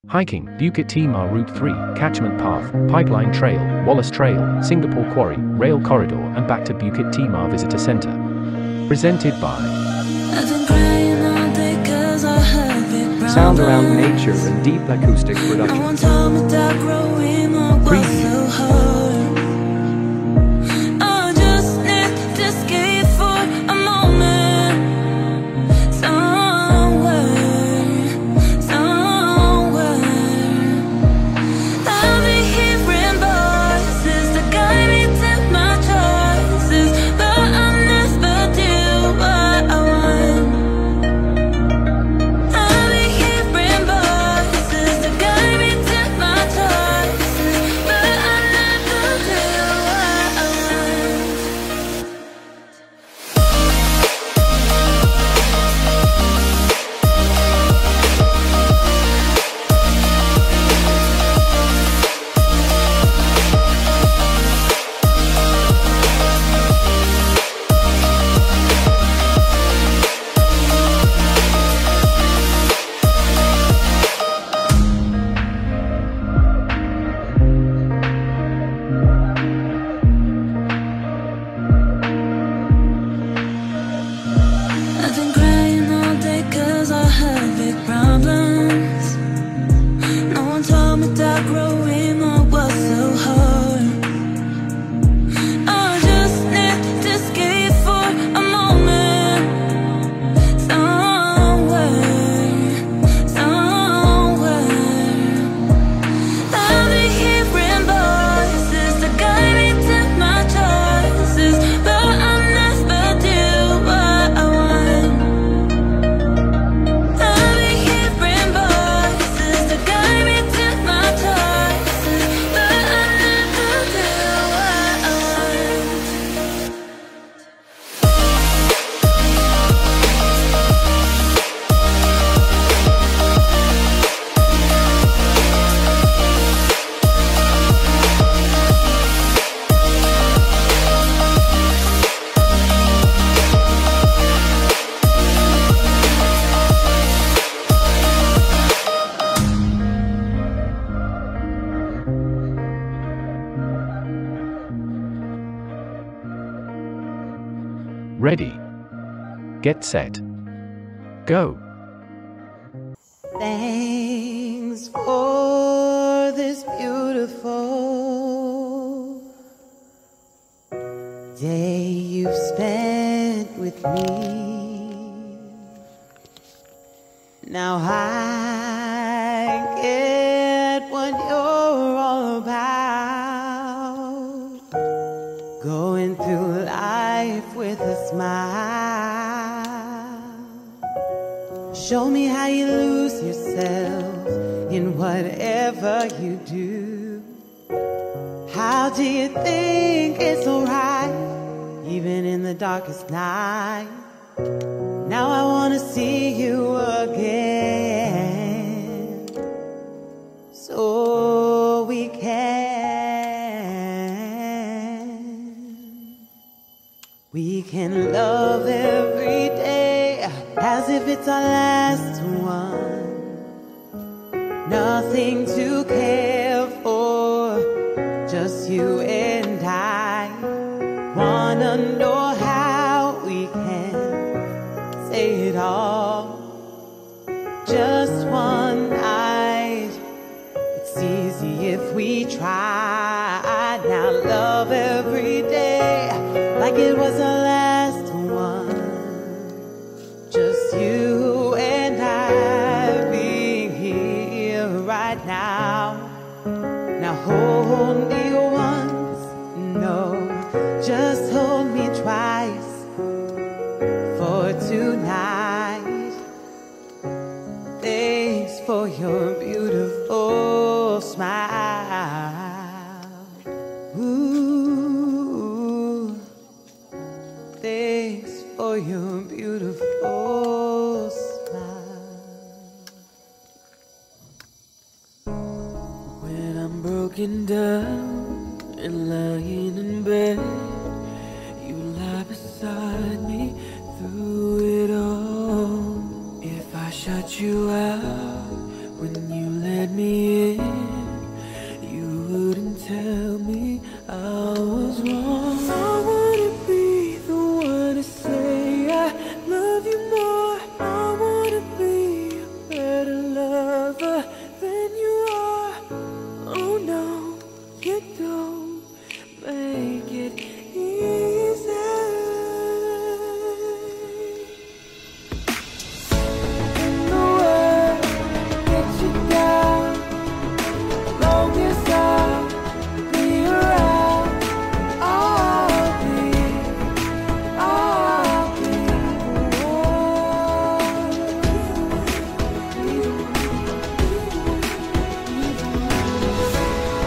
Hiking, Bukit Timah Route 3, Catchment Path, Pipeline Trail, Wallace Trail, Singapore Quarry, Rail Corridor and back to Bukit Timah Visitor Center. Presented by Sound around nature and deep acoustic production. Preview. Ready, get set, go. Thanks for this beautiful day you've spent with me. Now I get what you're all about, going through life with a smile. Show me how you lose yourself in whatever you do. How do you think it's alright, even in the darkest night? Now I wanna see you again, so we can love every day as if it's our last one. Nothing to care for, just you and I. Wanna know how we can say it all, just one night. It's easy if we try. Now love every day like it was our last one. Just you and I being here right now. Now hold me once, no, just hold me twice for tonight. Thanks for your beautiful smile. Ooh, thanks for your beautiful smile. When I'm broken down and lying in bed, you lie beside me through it all. If I shut you out when you let let me in, you wouldn't tell me I was wrong. I wanna be the one to say I love you more. I wanna be a better lover than you are. Oh no, you don't make it easy. When the world gets you down, long as I'll be around, I'll be the one.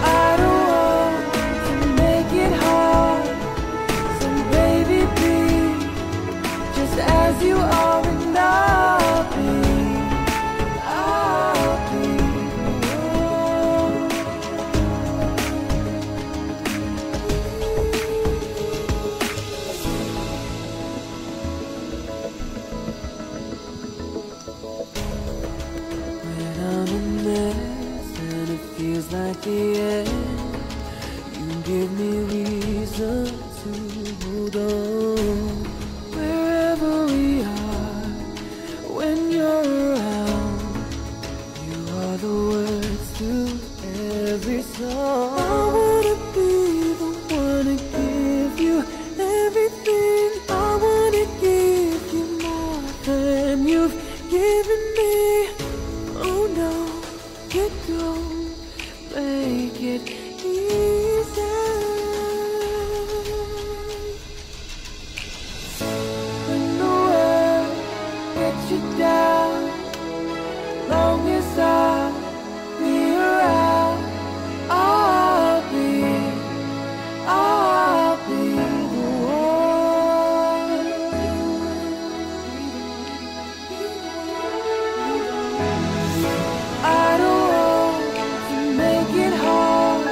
I don't want to make it hard, so baby be just as you are, and I'll be when I'm a mess and it feels like the end. You give me reason to hold on. Wherever we are, when you're around, you are the words to every song. I wanna be the one to give you everything. I wanna give you more than you've given me. Oh no, you don't make it easy. When the world gets you down, long as I'll be around, I'll be the one. I don't want to make it hard,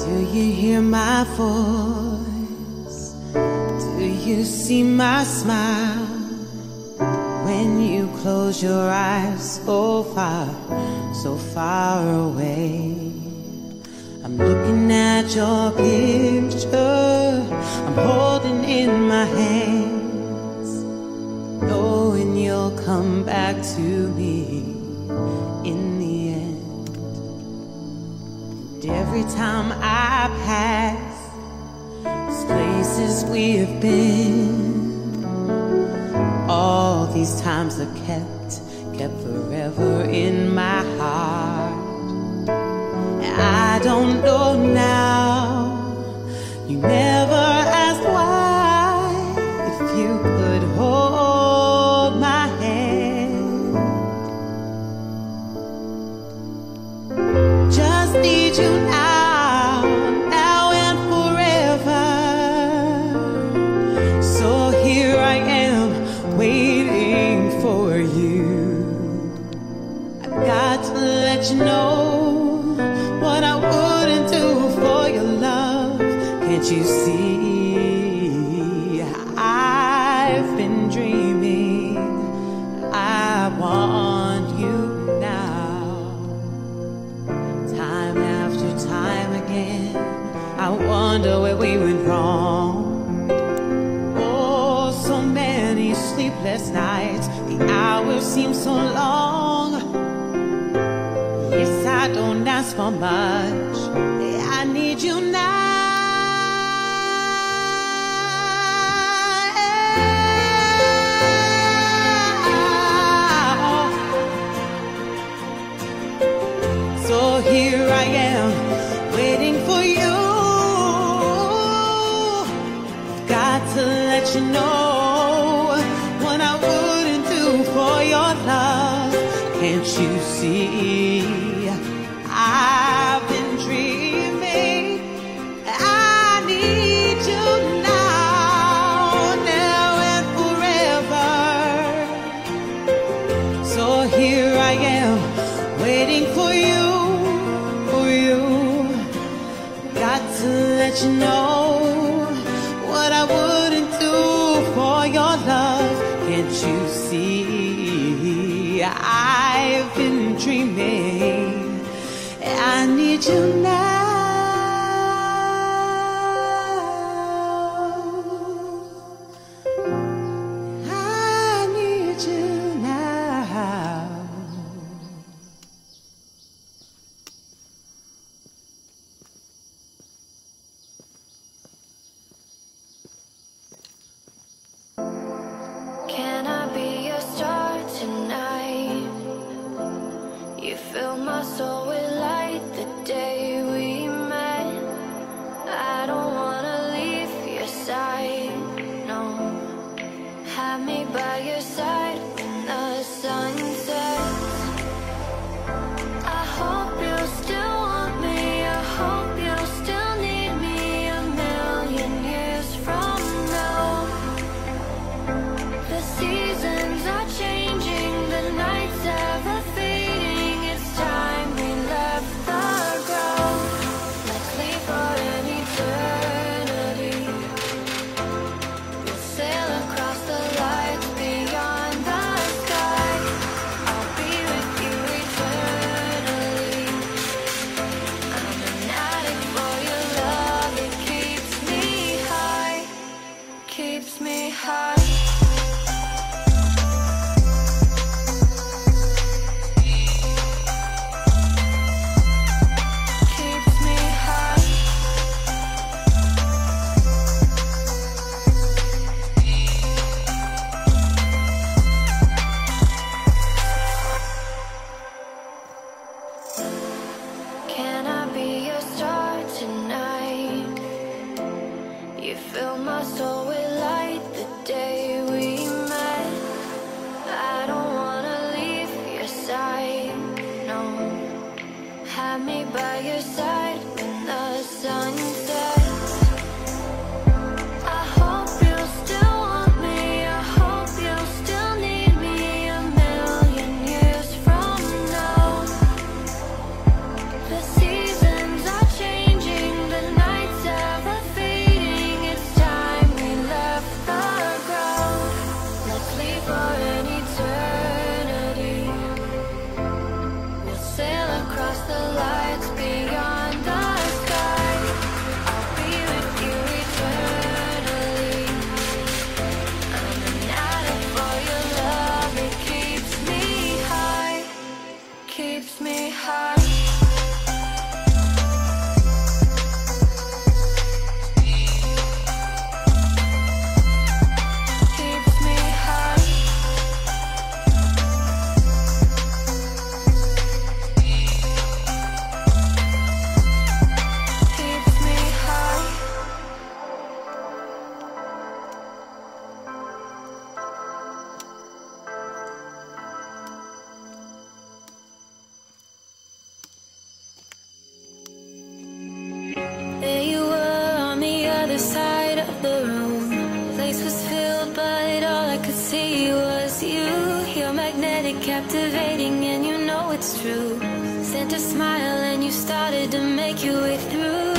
Do you hear my voice? Do you see my smile? When you close your eyes so far away. I'm looking at your picture, I'm holding in my hands, knowing you'll come back to me in the end. And every time I pass these places we have been, all these times are kept forever in my heart. I don't know now, you never asked why, if you could hold my hand. Just need you now and forever. So here I am, waiting for you. I've got to let you know what I wouldn't do for your love. Can't you see? I've been dreaming. I want you now. Time after time again, I wonder where we went wrong. Oh, so many sleepless nights, the hours seem so long. Yes, I don't ask for much, I need you now. So here I am, waiting for you. Got to let you know what I wouldn't do for your love. Can't you see? I've been dreaming. I need you now and forever. So here I am, waiting for you. Got to let you know what I wouldn't do for your love. Can't you see? I've been dreaming. I need you now. I need you now. Can I be your star tonight? You fill my soul with light the day we met. I don't wanna leave your side, no. Have me by your side when the sun sets. I hope you still want me, I hope you still need me a million years from now. The seasons are changing, the nights ever fading. It's time we left the ground. Let's leave for an eternity. We'll sail across the lights beyond the sky. I'll be with you eternally. I'm an addict for your love. It keeps me high, keeps me high. Keeps me high. Can I be your star tonight? You fill my soul with light the day we met. I don't wanna leave your side, no. Have me by your side when the sun sets. I hope you still want me, I hope you still need me a million years from now. The seasons are changing, the the room. Place was filled, but all I could see was you. You're magnetic, captivating, and you know it's true. Sent a smile and you started to make your way through.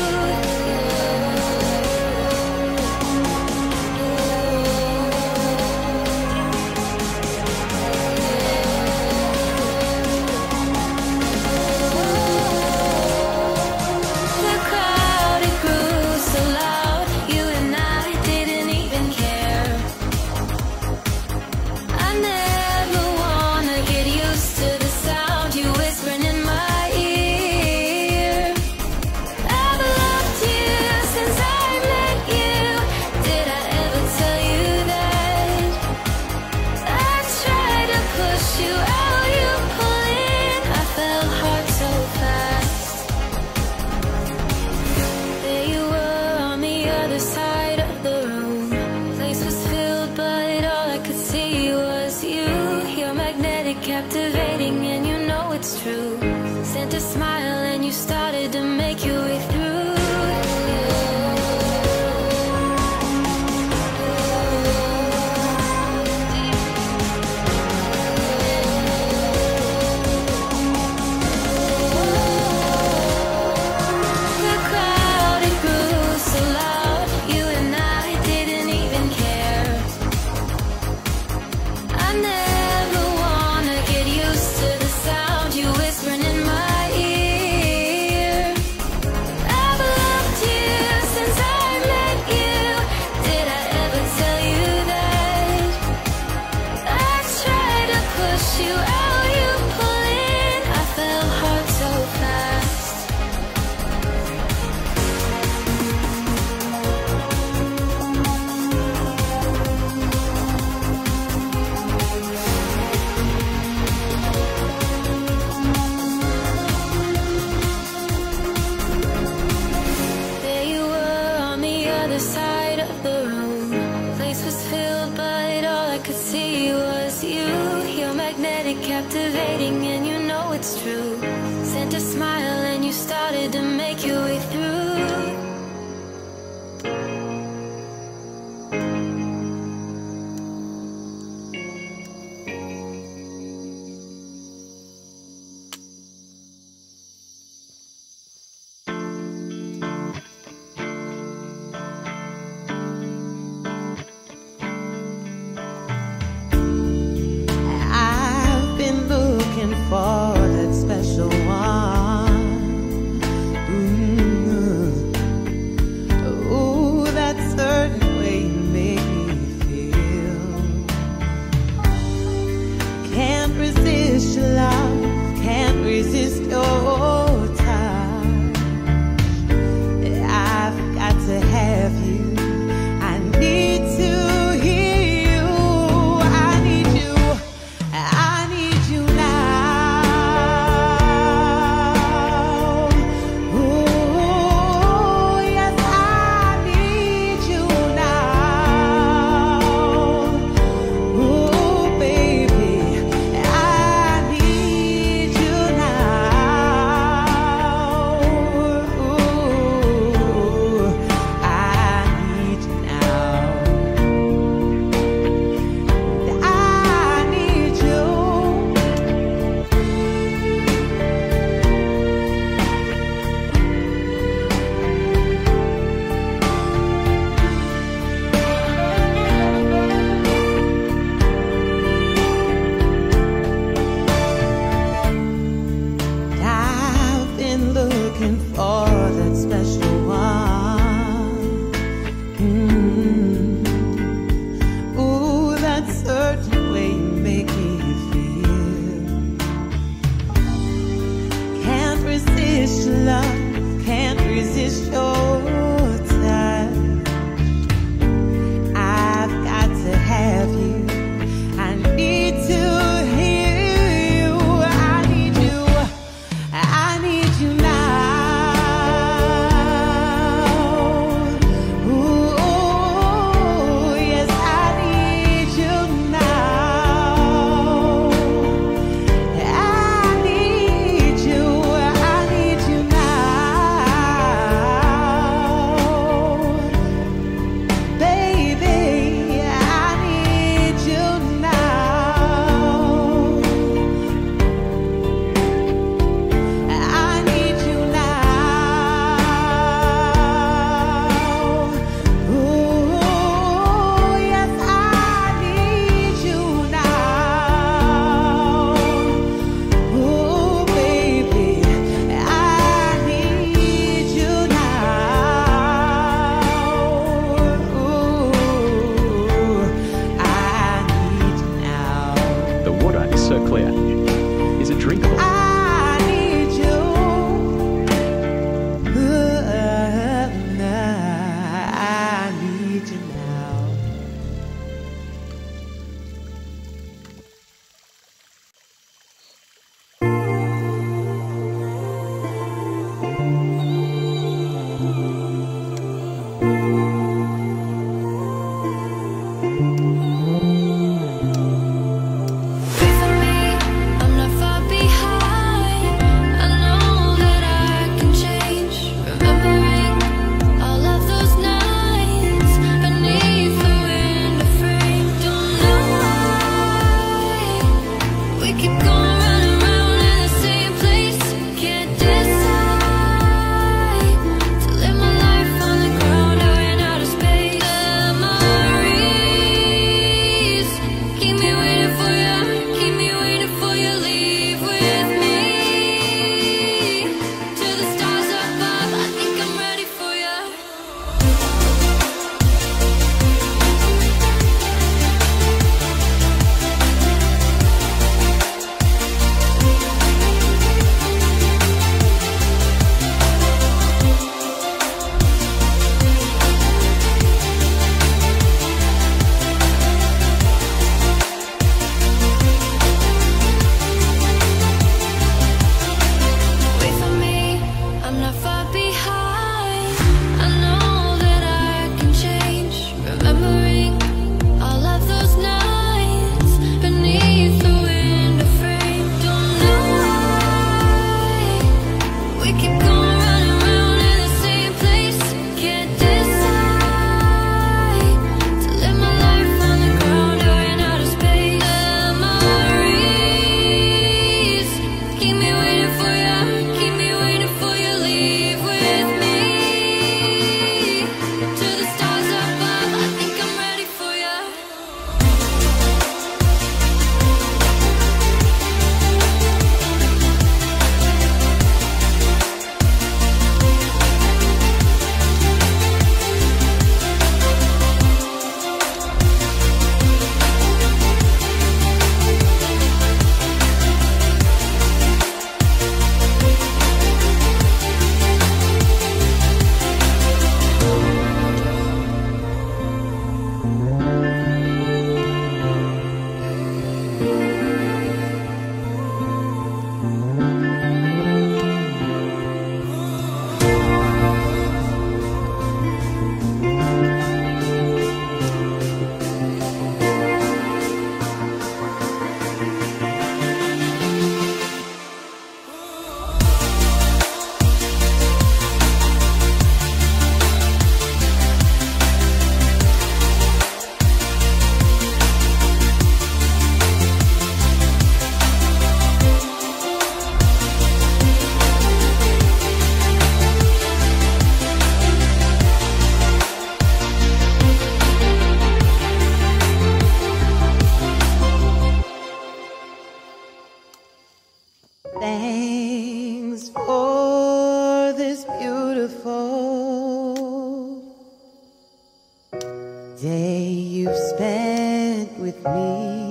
day you've spent with me.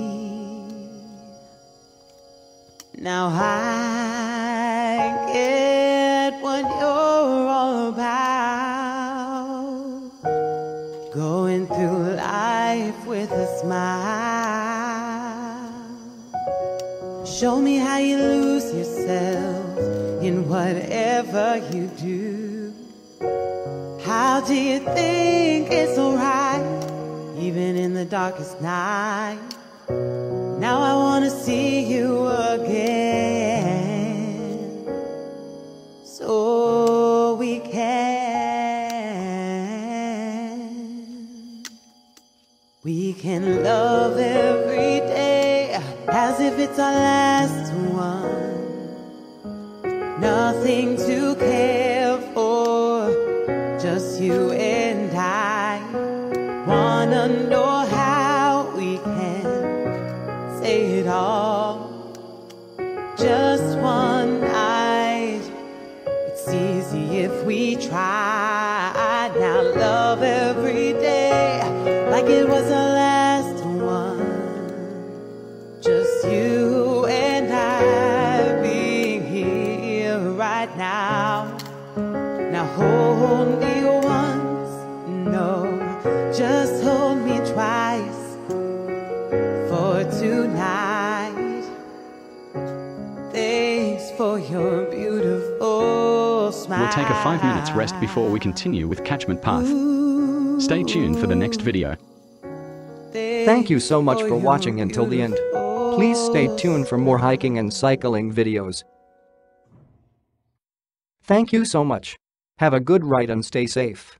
Now I get what you're all about, going through life with a smile. Show me how you lose yourself in whatever you do. How do you think it's alright, even in the darkest night? Now I wanna see you again, so we can love every day as if it's our last one. Nothing to care for, just you and I. Wanna know how we can say it all, just one night. It's easy if we try. Now love every day like it was our last one, just you and I being here right now. Now hold me once, no, just hold me twice for tonight. Thanks for your beautiful smile. We'll take a 5 minutes rest before we continue with Catchment Path. Stay tuned for the next video. Thank you so much for watching until the end. Please stay tuned for more hiking and cycling videos. Thank you so much. Have a good ride and stay safe.